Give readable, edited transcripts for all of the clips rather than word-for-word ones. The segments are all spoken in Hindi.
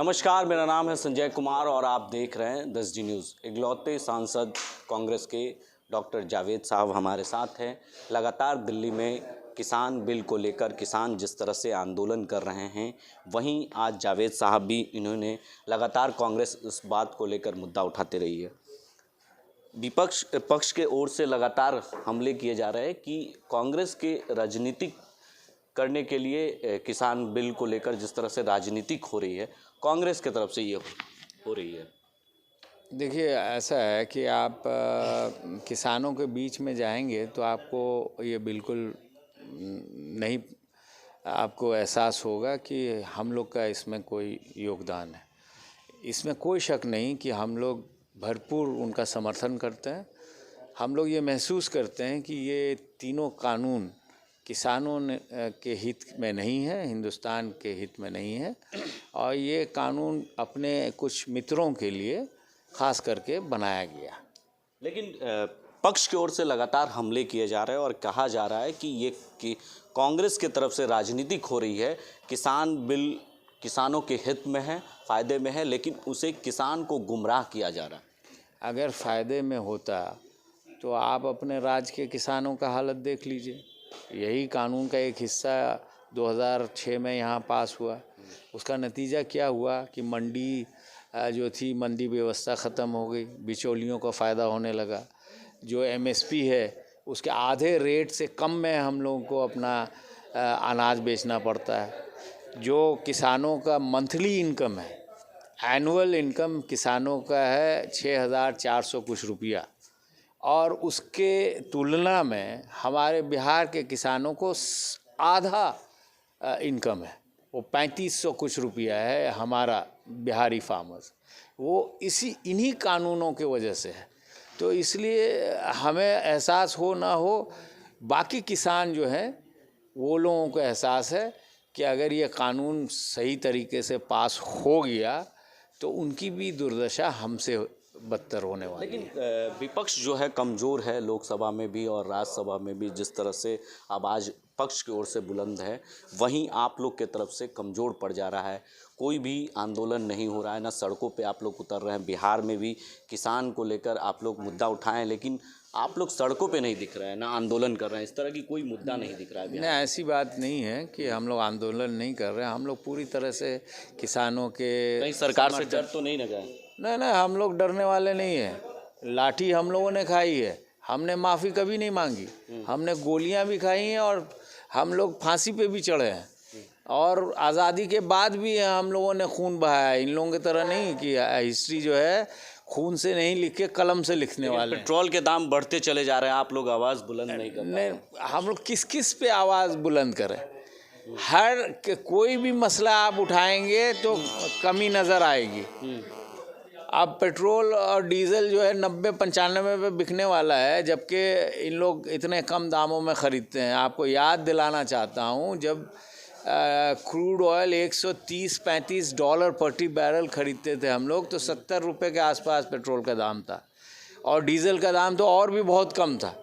नमस्कार, मेरा नाम है संजय कुमार और आप देख रहे हैं 10G न्यूज़। इकलौते सांसद कांग्रेस के डॉक्टर जावेद साहब हमारे साथ हैं। लगातार दिल्ली में किसान बिल को लेकर किसान जिस तरह से आंदोलन कर रहे हैं, वहीं आज जावेद साहब भी इन्होंने लगातार कांग्रेस इस बात को लेकर मुद्दा उठाते रही है। विपक्ष पक्ष के ओर से लगातार हमले किए जा रहे हैं कि कांग्रेस के राजनीतिक करने के लिए किसान बिल को लेकर जिस तरह से राजनीतिक हो रही है, कांग्रेस की तरफ से ये हो रही है। देखिए, ऐसा है कि आप किसानों के बीच में जाएंगे तो आपको ये बिल्कुल नहीं, आपको एहसास होगा कि हम लोग का इसमें कोई योगदान है। इसमें कोई शक नहीं कि हम लोग भरपूर उनका समर्थन करते हैं। हम लोग ये महसूस करते हैं कि ये तीनों कानून किसानों के हित में नहीं है, हिंदुस्तान के हित में नहीं है, और ये कानून अपने कुछ मित्रों के लिए ख़ास करके बनाया गया। लेकिन पक्ष की ओर से लगातार हमले किए जा रहे हैं और कहा जा रहा है कि कांग्रेस की तरफ से राजनीतिक हो रही है। किसान बिल किसानों के हित में है, फ़ायदे में है, लेकिन उसे किसान को गुमराह किया जा रहा है। अगर फ़ायदे में होता तो आप अपने राज्य के किसानों का हालत देख लीजिए। यही कानून का एक हिस्सा 2006 में यहाँ पास हुआ। उसका नतीजा क्या हुआ कि मंडी जो थी, मंडी व्यवस्था ख़त्म हो गई, बिचौलियों को फ़ायदा होने लगा। जो MSP है उसके आधे रेट से कम में हम लोगों को अपना अनाज बेचना पड़ता है। जो किसानों का मंथली इनकम है, एनुअल इनकम किसानों का है 6,400 कुछ रुपया, और उसके तुलना में हमारे बिहार के किसानों को आधा इनकम है, वो 3500 कुछ रुपया है हमारा बिहारी फार्मर्स। वो इन्हीं कानूनों के वजह से है। तो इसलिए हमें एहसास हो ना हो, बाकी किसान जो हैं वो लोगों को एहसास है कि अगर ये कानून सही तरीके से पास हो गया तो उनकी भी दुर्दशा हमसे बदतर होने वाली है। लेकिन विपक्ष जो है कमज़ोर है, लोकसभा में भी और राज्यसभा में भी जिस तरह से आवाज़ पक्ष की ओर से बुलंद है, वहीं आप लोग की तरफ से कमज़ोर पड़ जा रहा है। कोई भी आंदोलन नहीं हो रहा है, ना सड़कों पे आप लोग उतर रहे हैं। बिहार में भी किसान को लेकर आप लोग मुद्दा उठाएं, लेकिन आप लोग सड़कों पे नहीं दिख रहे हैं, ना आंदोलन कर रहे हैं। इस तरह की कोई मुद्दा नहीं दिख रहा है। नहीं, ऐसी बात नहीं है कि हम लोग आंदोलन नहीं कर रहे हैं। हम लोग पूरी तरह से किसानों के कहीं सरकार से डर तो नहीं लगा? नहीं, हम लोग डरने वाले नहीं हैं। लाठी हम लोगों ने खाई है, हमने माफ़ी कभी नहीं मांगी। हमने गोलियां भी खाई हैं और हम लोग फांसी पे भी चढ़े हैं, और आज़ादी के बाद भी हम लोगों ने खून बहाया है। इन लोगों की तरह नहीं कि हिस्ट्री जो है खून से नहीं लिख के कलम से लिखने वाले। पेट्रोल के दाम बढ़ते चले जा रहे हैं, आप लोग आवाज़ बुलंद नहीं कर रहे। नहीं, हम लोग किस पे आवाज़ बुलंद करें? कोई भी मसला आप उठाएंगे तो कमी नज़र आएगी। अब पेट्रोल और डीजल जो है 90-95 पे बिकने वाला है, जबकि इन लोग इतने कम दामों में ख़रीदते हैं। आपको याद दिलाना चाहता हूँ, जब क्रूड ऑयल $130-135 प्रति बैरल ख़रीदते थे हम लोग, तो 70 रुपये के आसपास पेट्रोल का दाम था, और डीजल का दाम तो और भी बहुत कम था।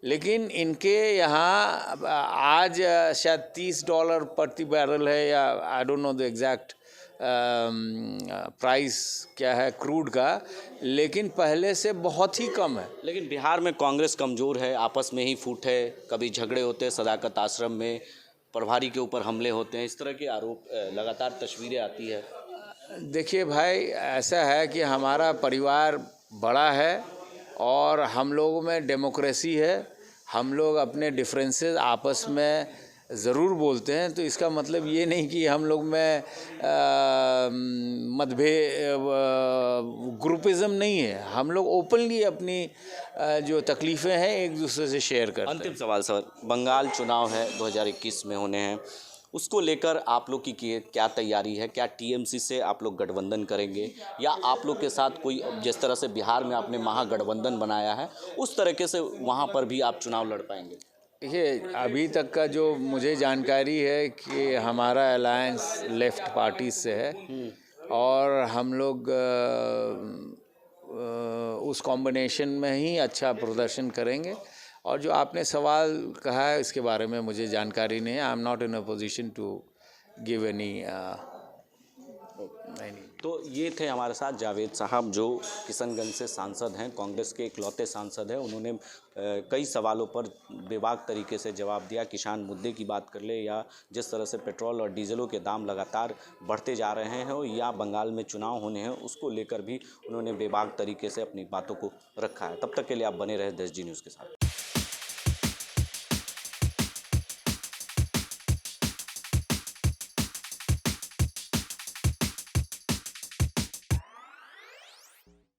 लेकिन इनके यहाँ आज शायद $30 प्रति बैरल है, या I don't know the exact price क्या है क्रूड का, लेकिन पहले से बहुत ही कम है। लेकिन बिहार में कांग्रेस कमज़ोर है, आपस में ही फूट है, कभी झगड़े होते हैं, सदाकत आश्रम में प्रभारी के ऊपर हमले होते हैं, इस तरह के आरोप लगातार तस्वीरें आती है। देखिए भाई, ऐसा है कि हमारा परिवार बड़ा है और हम लोगों में डेमोक्रेसी है। हम लोग अपने डिफरेंसेस आपस में ज़रूर बोलते हैं, तो इसका मतलब ये नहीं कि हम लोग में मतभेद, ग्रुपिज़म नहीं है। हम लोग ओपनली अपनी जो तकलीफ़ें हैं एक दूसरे से शेयर करते हैं। अंतिम सवाल सर, बंगाल चुनाव है 2021 में होने हैं, उसको लेकर आप लोग की क्या तैयारी है? क्या TMC से आप लोग गठबंधन करेंगे, या आप लोग के साथ कोई, जिस तरह से बिहार में आपने महागठबंधन बनाया है, उस तरीके से वहाँ पर भी आप चुनाव लड़ पाएंगे? देखिए, अभी तक का जो मुझे जानकारी है कि हमारा अलायंस लेफ़्ट पार्टी से है, और हम लोग उस कॉम्बिनेशन में ही अच्छा प्रदर्शन करेंगे। और जो आपने सवाल कहा है इसके बारे में मुझे जानकारी नहीं है। I am not in a position to give any नहीं। तो ये थे हमारे साथ जावेद साहब, जो किशनगंज से सांसद हैं, कांग्रेस के इकलौते सांसद हैं। उन्होंने कई सवालों पर बेबाक तरीके से जवाब दिया। किसान मुद्दे की बात कर ले, या जिस तरह से पेट्रोल और डीजलों के दाम लगातार बढ़ते जा रहे हैं, या बंगाल में चुनाव होने हैं, उसको लेकर भी उन्होंने बेबाक तरीके से अपनी बातों को रखा है। तब तक के लिए आप बने रहे 10G न्यूज़ के साथ।